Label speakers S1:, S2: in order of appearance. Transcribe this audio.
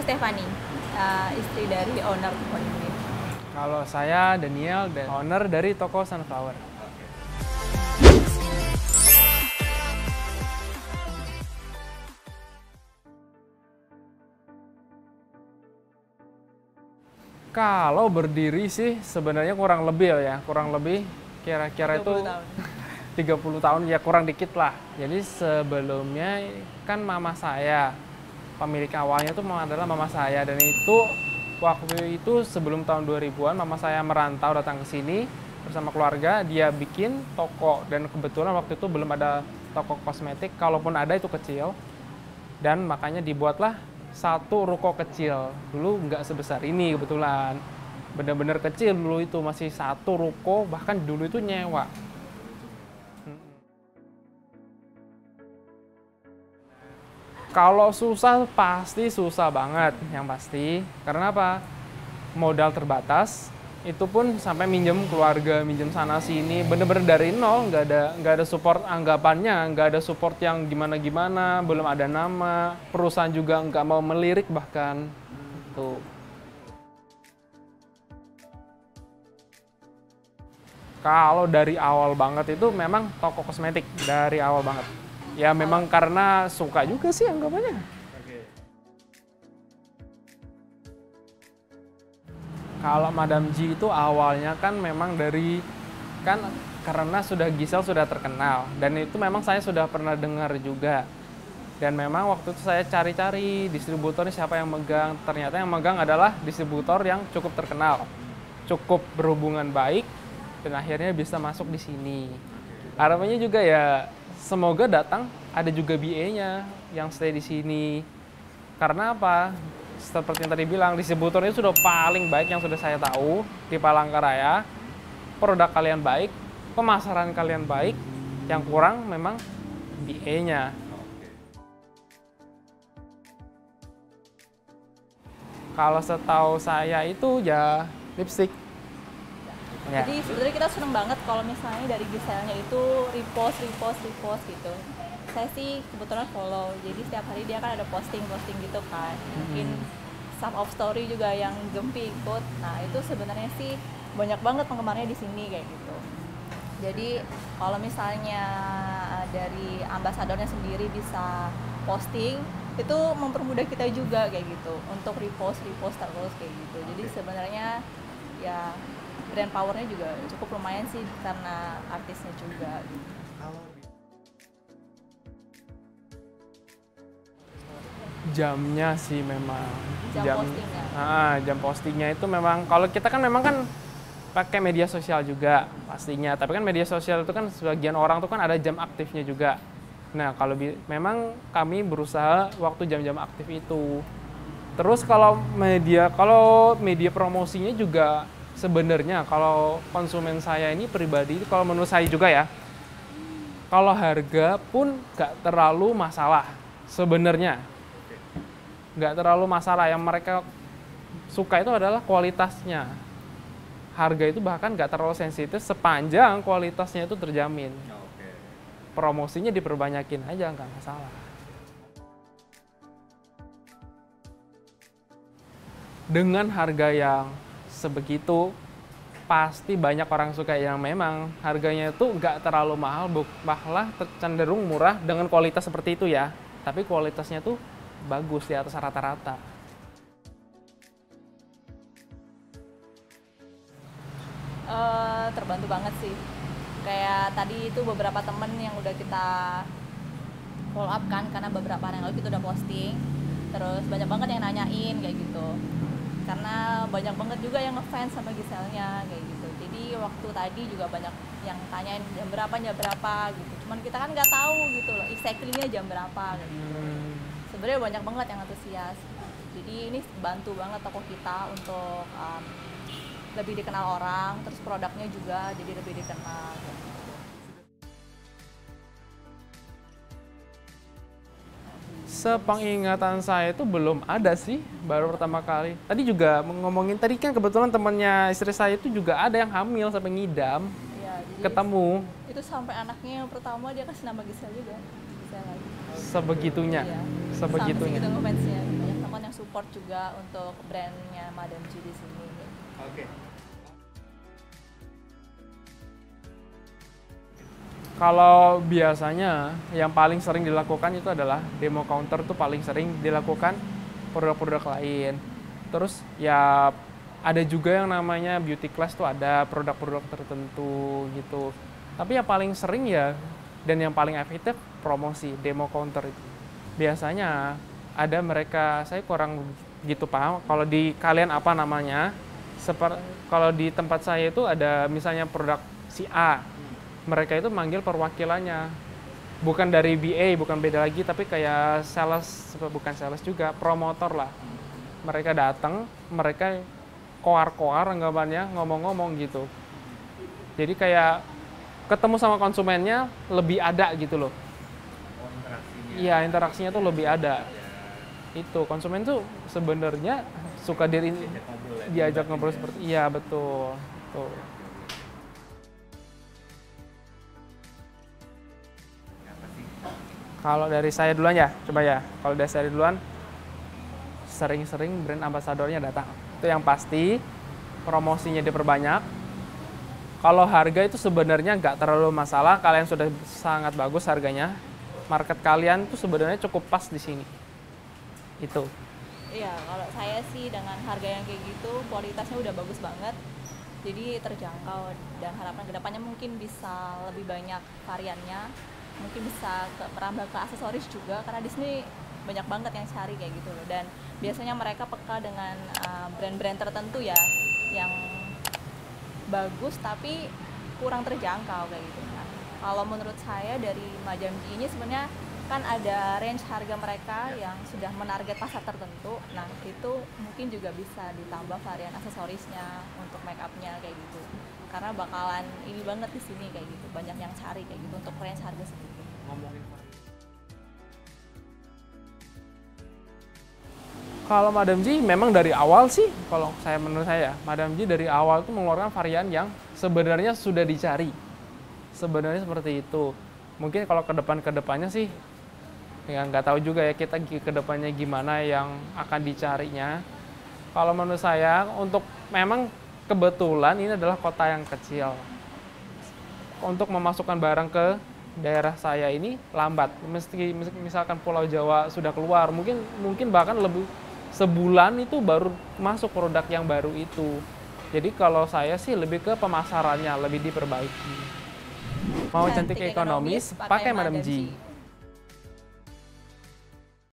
S1: Stefani, istri dari owner toko ini.
S2: Kalau saya Daniel, dan owner dari toko Sunflower. Kalau berdiri sih sebenarnya kurang lebih kira-kira itu 30 tahun ya, kurang dikit lah. Jadi sebelumnya kan mama saya, pemilik awalnya itu adalah mama saya, dan itu waktu itu sebelum tahun 2000-an mama saya merantau datang ke sini bersama keluarga, dia bikin toko, dan kebetulan waktu itu belum ada toko kosmetik, kalaupun ada itu kecil, dan makanya dibuatlah satu ruko kecil. Dulu nggak sebesar ini kebetulan, bener-bener kecil dulu, itu masih satu ruko, bahkan dulu itu nyewa. Kalau susah, pasti susah banget, yang pasti. Karena apa? Modal terbatas, itu pun sampai minjem keluarga, minjem sana sini, bener-bener dari nol, nggak ada support anggapannya, nggak ada support yang gimana-gimana, belum ada nama, perusahaan juga nggak mau melirik bahkan. Tuh. Kalau dari awal banget itu memang toko kosmetik, dari awal banget. Ya memang karena suka juga sih anggapannya. Kalau Madam G itu awalnya kan memang karena Gisel sudah terkenal, dan itu memang saya sudah pernah dengar juga. Dan memang waktu itu saya cari-cari distributornya siapa yang megang. Ternyata yang megang adalah distributor yang cukup terkenal, cukup berhubungan baik, dan akhirnya bisa masuk di sini. Harapannya juga ya semoga datang ada juga BA-nya yang stay di sini. Karena apa? Seperti yang tadi bilang, distributornya sudah paling baik yang sudah saya tahu di Palangkaraya. Produk kalian baik, pemasaran kalian baik, yang kurang memang BA-nya. Kalau setahu saya itu ya lipstick. Ya.
S1: Jadi sebenarnya kita seneng banget kalau misalnya dari Giselnya itu repost gitu. Saya sih kebetulan follow, jadi setiap hari dia kan ada posting gitu kan. Mungkin some of story juga yang Gempi ikut. Nah itu sebenarnya sih banyak banget penggemarnya di sini kayak gitu. Jadi kalau misalnya dari ambasadornya sendiri bisa posting, itu mempermudah kita juga kayak gitu untuk repost terus kayak gitu. Jadi sebenarnya ya brand powernya juga cukup lumayan sih karena artisnya juga gitu.
S2: Jamnya sih memang
S1: Postingnya.
S2: Jam postingnya itu memang, kalau kita kan memang kan pakai media sosial juga pastinya, tapi kan media sosial itu kan sebagian orang tuh kan ada jam aktifnya juga. Nah kalau memang kami berusaha waktu jam-jam aktif itu. Terus kalau media promosinya juga sebenarnya kalau konsumen saya ini pribadi, kalau menurut saya juga ya, kalau harga pun nggak terlalu masalah sebenarnya. Nggak terlalu masalah, yang mereka suka itu adalah kualitasnya. Harga itu bahkan nggak terlalu sensitif sepanjang kualitasnya itu terjamin. Promosinya diperbanyakin aja, nggak masalah. Dengan harga yang sebegitu, pasti banyak orang suka yang memang harganya itu nggak terlalu mahal, malah cenderung murah dengan kualitas seperti itu ya. Tapi kualitasnya tuh bagus di atas rata-rata.
S1: Terbantu banget sih. Kayak tadi itu beberapa temen yang udah kita follow up kan, karena beberapa hari yang lalu kita udah posting. Terus banyak banget yang nanyain kayak gitu. Karena banyak banget juga yang ngefans sama Giselnya kayak gitu. Jadi waktu tadi juga banyak yang tanyain jam berapa gitu. Cuman kita kan nggak tahu gitu loh, exactly-nya jam berapa gitu. Sebenarnya banyak banget yang antusias. Jadi ini bantu banget toko kita untuk lebih dikenal orang, terus produknya juga jadi lebih dikenal.
S2: Sepengingatan saya itu belum ada sih, baru pertama kali. Tadi juga ngomongin, tadi kan kebetulan temannya istri saya itu juga ada yang hamil sampai ngidam,
S1: Ya, jadi
S2: ketemu.
S1: Itu sampai anaknya yang pertama dia kasih nama Gisel juga. Gisel lagi.
S2: Sebegitunya,
S1: Iya.
S2: sebegitunya.
S1: Sampai segitu ngefansnya, banyak teman teman-teman yang support juga untuk brandnya Madam G di sini.
S3: Oke.
S2: Kalau biasanya yang paling sering dilakukan itu adalah demo counter tuh paling sering dilakukan produk-produk lain. Terus ya ada juga yang namanya beauty class tuh ada produk-produk tertentu gitu. Tapi yang paling sering ya dan yang paling efektif promosi demo counter itu. Biasanya ada mereka, saya kurang gitu paham kalau di kalian apa namanya. Kalau di tempat saya itu ada misalnya produk si A. Mereka itu manggil perwakilannya, bukan dari BA, bukan beda lagi, tapi kayak sales, bukan sales juga, promotor lah. Mereka datang, mereka koar-koar anggapannya, ngomong-ngomong gitu. Jadi kayak ketemu sama konsumennya lebih ada gitu loh.
S3: Oh, interaksinya.
S2: Iya, interaksinya tuh lebih ada. Itu konsumen tuh sebenarnya suka diajak ngobrol seperti, iya betul. Tuh. Kalau dari saya duluan ya, coba ya. Kalau dari saya duluan, sering-sering brand ambasadornya datang. Itu yang pasti, promosinya diperbanyak. Kalau harga itu sebenarnya nggak terlalu masalah, kalian sudah sangat bagus harganya. Market kalian tuh sebenarnya cukup pas di sini. Itu.
S1: Iya, kalau saya sih dengan harga yang kayak gitu, kualitasnya udah bagus banget. Jadi terjangkau dan harapan kedepannya mungkin bisa lebih banyak variannya. Mungkin bisa merambah ke aksesoris juga karena di sini banyak banget yang cari kayak gitu loh, dan biasanya mereka peka dengan brand-brand tertentu ya yang bagus tapi kurang terjangkau kayak gitu. Nah, kalau menurut saya dari Madam G ini sebenarnya kan ada range harga mereka yang sudah menarget pasar tertentu. Nah, itu mungkin juga bisa ditambah varian aksesorisnya untuk make up-nya kayak gitu. Karena bakalan ini banget di sini kayak gitu, banyak yang cari kayak gitu untuk range harga segitu.
S3: Ngomongin
S2: Kalau Madam G memang dari awal sih, kalau saya menurut saya, Madam G dari awal tuh mengeluarkan varian yang sebenarnya sudah dicari. Sebenarnya seperti itu. Mungkin kalau kedepannya sih, ya nggak tahu juga ya kita kedepannya gimana yang akan dicarinya. Kalau menurut saya, untuk memang kebetulan ini adalah kota yang kecil. Untuk memasukkan barang ke daerah saya ini lambat. Misalkan Pulau Jawa sudah keluar, mungkin bahkan lebih sebulan itu baru masuk produk yang baru itu. Jadi kalau saya sih lebih ke pemasarannya lebih diperbaiki. Mau cantik ekonomis, pakai Madam G.